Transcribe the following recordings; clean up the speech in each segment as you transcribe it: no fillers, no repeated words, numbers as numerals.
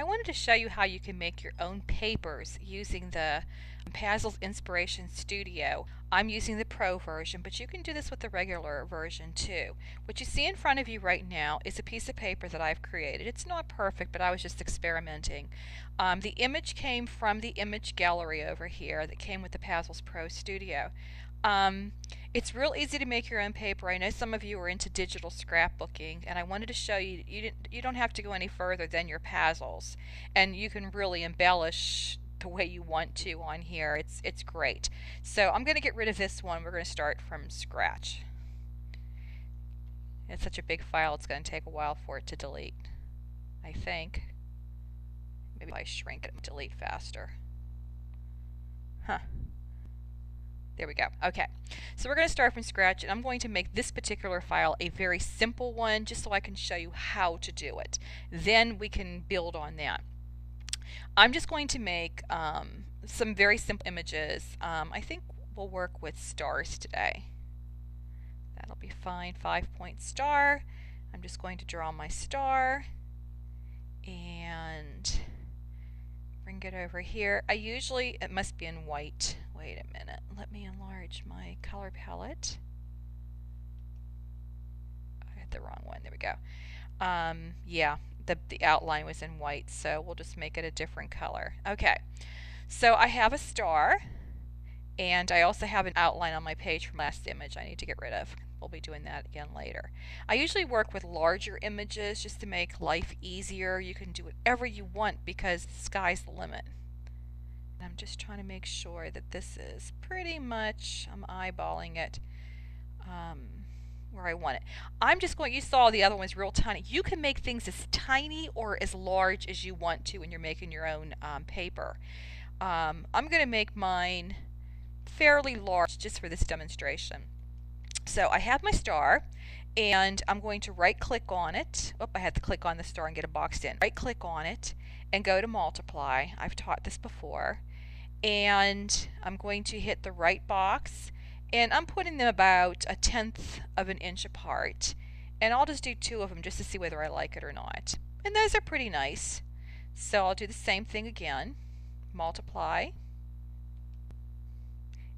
I wanted to show you how you can make your own papers using the Pazzles Inspiration Studio. I'm using the Pro version, but you can do this with the regular version too. What you see in front of you right now is a piece of paper that I've created. It's not perfect, but I was just experimenting. The image came from the image gallery over here that came with the Pazzles Pro Studio. It's real easy to make your own paper. I know some of you are into digital scrapbooking, and I wanted to show you you don't have to go any further than your Pazzles, and you can really embellish the way you want to on here. It's great. So I'm going to get rid of this one. We're going to start from scratch. It's such a big file, it's going to take a while for it to delete. I think. Maybe if I shrink it, it'll delete faster. Huh. There we go. Okay, so we're going to start from scratch, and I'm going to make this particular file a very simple one just so I can show you how to do it. Then we can build on that. I'm just going to make some very simple images. I think we'll work with stars today. That'll be fine. 5-point star. I'm just going to draw my star and bring it over here. It must be in white. Wait a minute, let me enlarge my color palette. I got the wrong one, there we go. Yeah, the outline was in white, so we'll just make it a different color. Okay, so I have a star, and I also have an outline on my page from last image I need to get rid of. We'll be doing that again later. I usually work with larger images just to make life easier. You can do whatever you want because the sky's the limit. I'm just trying to make sure that this is pretty much, I'm eyeballing it where I want it. You saw the other one was real tiny. You can make things as tiny or as large as you want to when you're making your own paper. I'm going to make mine fairly large just for this demonstration. So I have my star, and I'm going to right click on it. I had to click on the star and get it boxed in. Right click on it and go to multiply. I've taught this before. And I'm going to hit the right box, and I'm putting them about 1/10 of an inch apart, and I'll just do 2 of them just to see whether I like it or not. And those are pretty nice. So I'll do the same thing again, multiply,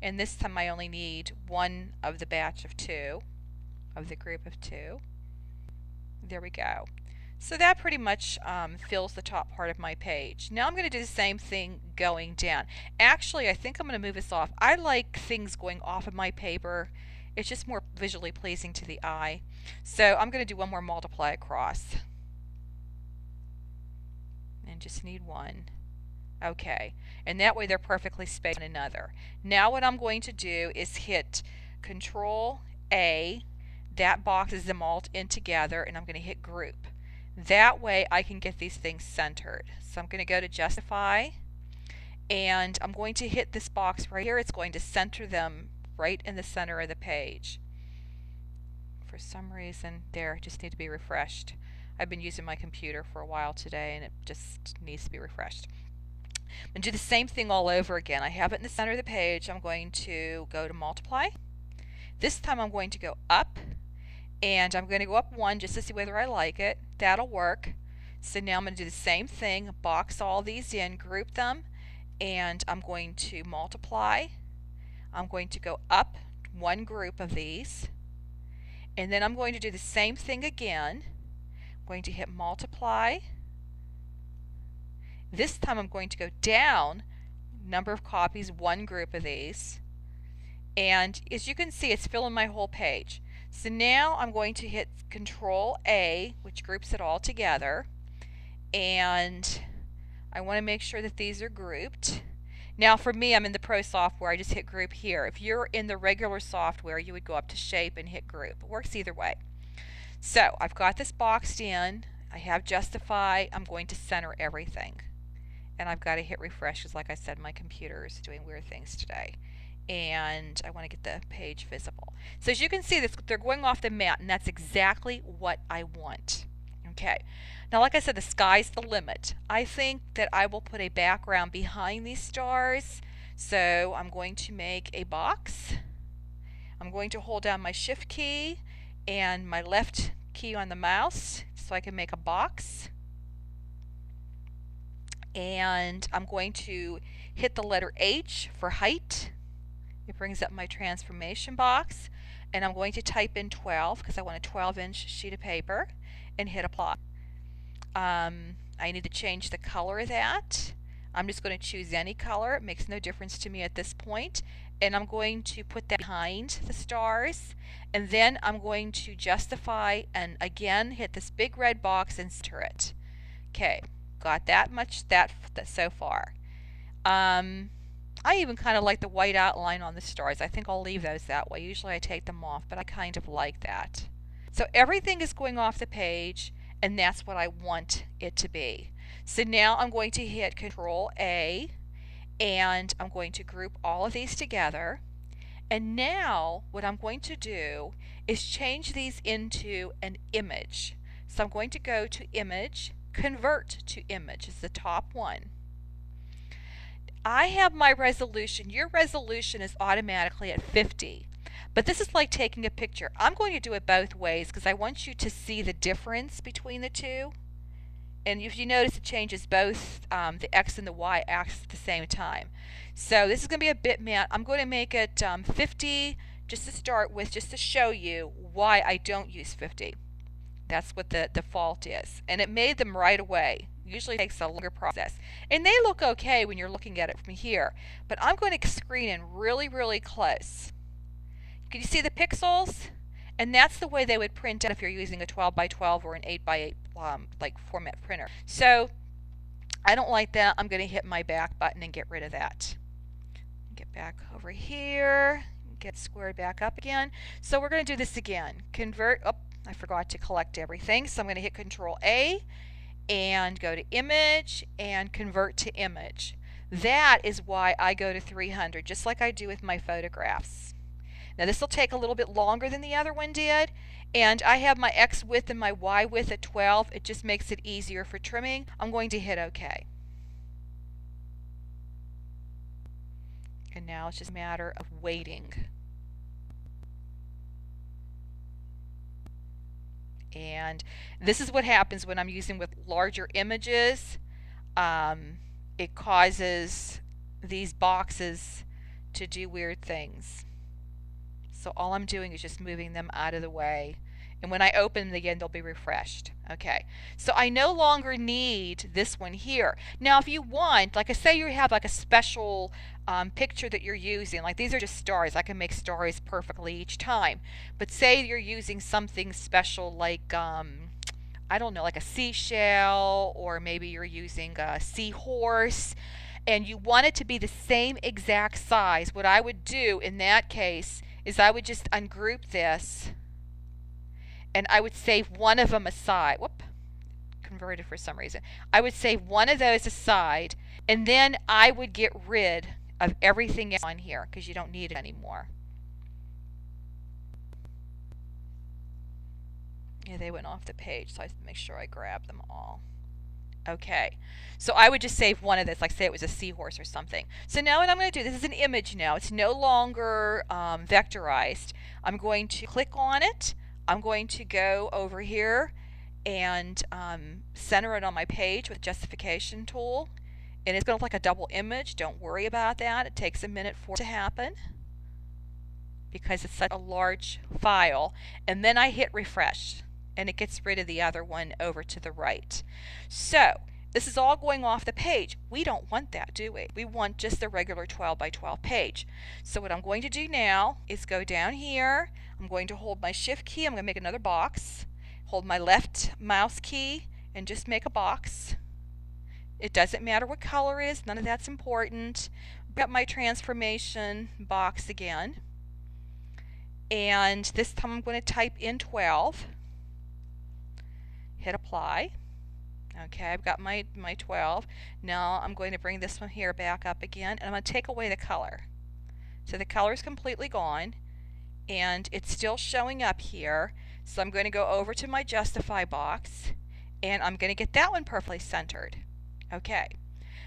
and this time I only need 1 of the batch of 2, of the group of 2. There we go. So that pretty much fills the top part of my page. Now I'm going to do the same thing going down. Actually, I think I'm going to move this off. I like things going off of my paper. It's just more visually pleasing to the eye. So I'm going to do one more multiply across. And just need 1. Okay. And that way they're perfectly spaced on another. Now what I'm going to do is hit Control A. That boxes them all in together, and I'm going to hit Group. That way I can get these things centered. So I'm going to go to Justify, and I'm going to hit this box right here. It's going to center them right in the center of the page. For some reason, there, just need to be refreshed. I've been using my computer for a while today, and it just needs to be refreshed. I'm going to do the same thing all over again. I have it in the center of the page. I'm going to go to Multiply. This time I'm going to go up, and I'm going to go up 1 just to see whether I like it. That'll work. So now I'm going to do the same thing, box all these in, group them, and I'm going to multiply. I'm going to go up 1 group of these, and then I'm going to do the same thing again. I'm going to hit multiply. This time I'm going to go down number of copies, 1 group of these, and as you can see, it's filling my whole page. So now I'm going to hit Control A, which groups it all together, and I want to make sure that these are grouped. Now for me, I'm in the Pro software, I just hit Group here. If you're in the regular software, you would go up to Shape and hit Group. It works either way. So I've got this boxed in, I have Justify, I'm going to center everything. And I've got to hit refresh because, like I said, my computer is doing weird things today. And I want to get the page visible. So as you can see, they're going off the mat, and that's exactly what I want. Okay. Now, like I said, the sky's the limit. I think that I will put a background behind these stars. So I'm going to make a box. I'm going to hold down my Shift key and my left key on the mouse so I can make a box. and I'm going to hit the letter H for height. It brings up my transformation box, and I'm going to type in 12 because I want a 12-inch sheet of paper and hit apply. I need to change the color of that. I'm just going to choose any color. It makes no difference to me at this point. And I'm going to put that behind the stars. And then I'm going to justify and again hit this big red box and center it. Okay, got that much that so far. I even kind of like the white outline on the stars. I think I'll leave those that way. Usually I take them off, but I kind of like that. So everything is going off the page, and that's what I want it to be. So now I'm going to hit Control A, and I'm going to group all of these together. And now what I'm going to do is change these into an image. So I'm going to go to Image, Convert to Image is the top one. I have my resolution. Your resolution is automatically at 50. But this is like taking a picture. I'm going to do it both ways because I want you to see the difference between the two. And if you notice, it changes both the X and the Y axis at the same time. So this is going to be a bitmap. I'm going to make it 50 just to start with, just to show you why I don't use 50. That's what the default is. And it made them right away. Usually takes a longer process. And they look okay when you're looking at it from here. But I'm going to screen in really, really close. Can you see the pixels? And that's the way they would print out if you're using a 12 by 12 or an 8 by 8 like format printer. So I don't like that. I'm going to hit my back button and get rid of that. Get back over here. Get squared back up again. So we're going to do this again. Convert. Oh, I forgot to collect everything. So I'm going to hit Control A and go to Image and Convert to Image. That is why I go to 300, just like I do with my photographs. Now this will take a little bit longer than the other one did, and I have my X width and my Y width at 12. It just makes it easier for trimming. I'm going to hit OK. And now it's just a matter of waiting. And this is what happens when I'm using with larger images. It causes these boxes to do weird things. So all I'm doing is just moving them out of the way. And when I open them again, they'll be refreshed. Okay, so I no longer need this one here. Now if you want, like I say you have like a special picture that you're using, like these are just stars. I can make stars perfectly each time. But say you're using something special like, I don't know, like a seashell, or maybe you're using a seahorse, and you want it to be the same exact size. What I would do in that case is I would just ungroup this, and I would save one of them aside. Whoop, converted for some reason. I would save one of those aside, and then I would get rid of everything else on here because you don't need it anymore. Yeah, they went off the page, so I have to make sure I grab them all. Okay, so I would just save one of this, like say it was a seahorse or something. So now what I'm going to do, this is an image now. It's no longer vectorized. I'm going to click on it. I'm going to go over here and center it on my page with the justification tool. And it's going to look like a double image. Don't worry about that. It takes a minute for it to happen because it's such a large file. And then I hit refresh, and it gets rid of the other one over to the right. So this is all going off the page. We don't want that, do we? We want just the regular 12 by 12 page. So what I'm going to do now is go down here. I'm going to hold my shift key. I'm going to make another box. Hold my left mouse key and just make a box. It doesn't matter what color it is. None of that's important. I've got my transformation box again. And this time I'm going to type in 12. Hit apply. Okay, I've got my 12. Now I'm going to bring this one here back up again, and I'm going to take away the color. So the color is completely gone, and it's still showing up here. So I'm going to go over to my justify box, and I'm going to get that one perfectly centered. Okay,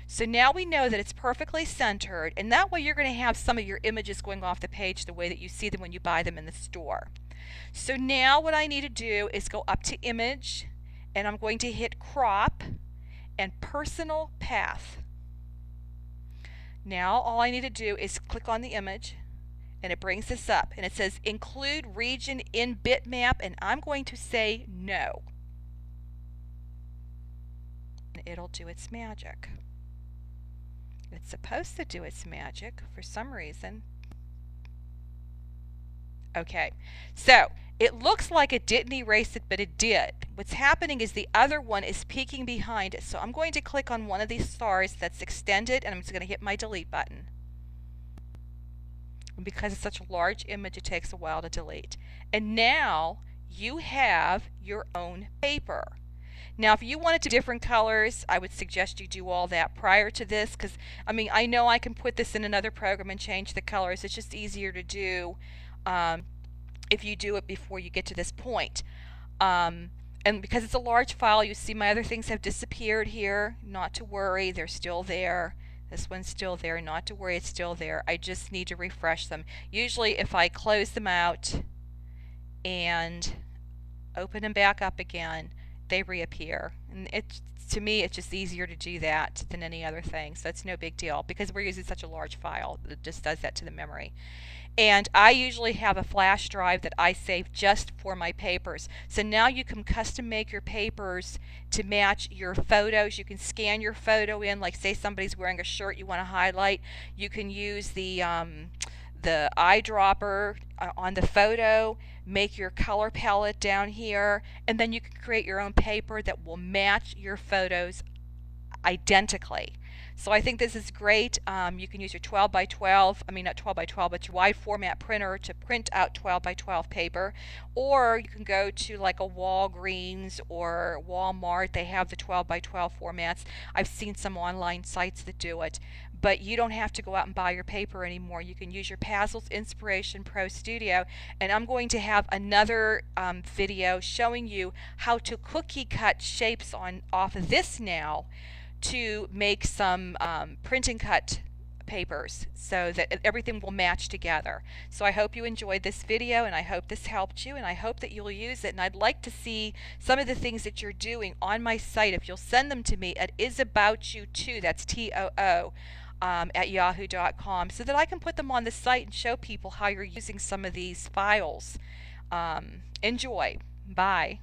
so now we know that it's perfectly centered, and that way you're going to have some of your images going off the page the way that you see them when you buy them in the store. So now what I need to do is go up to image, and I'm going to hit crop, and personal path. Now all I need to do is click on the image, and it brings this up, and it says include region in bitmap, and I'm going to say no. And it'll do its magic. It's supposed to do its magic for some reason. Okay, so it looks like it didn't erase it, but it did. What's happening is the other one is peeking behind it. So I'm going to click on one of these stars that's extended, and I'm just going to hit my delete button. And because it's such a large image, it takes a while to delete. And now you have your own paper. Now, if you wanted to different colors, I would suggest you do all that prior to this, because, I mean, I know I can put this in another program and change the colors. It's just easier to do if you do it before you get to this point. And because it's a large file, you see my other things have disappeared here. Not to worry, they're still there. This one's still there. Not to worry, it's still there. I just need to refresh them. Usually if I close them out and open them back up again, they reappear. And to me, it's just easier to do that than any other thing. So it's no big deal because we're using such a large file. It just does that to the memory. And I usually have a flash drive that I save just for my papers. So now you can custom make your papers to match your photos. You can scan your photo in, like say somebody's wearing a shirt you want to highlight. You can use the eyedropper on the photo, make your color palette down here, and then you can create your own paper that will match your photos identically. So I think this is great. You can use your 12 by 12, I mean not 12 by 12, but your wide format printer to print out 12 by 12 paper. Or you can go to like a Walgreens or Walmart. They have the 12 by 12 formats. I've seen some online sites that do it. But you don't have to go out and buy your paper anymore. You can use your Pazls Inspiration Pro Studio. And I'm going to have another video showing you how to cookie cut shapes off of this now to make some print and cut papers so that everything will match together. So I hope you enjoyed this video, and I hope this helped you, and I hope that you'll use it. And I'd like to see some of the things that you're doing on my site. If you'll send them to me at isaboutyou2, that's TOO, at yahoo.com, so that I can put them on the site and show people how you're using some of these files. Enjoy. Bye.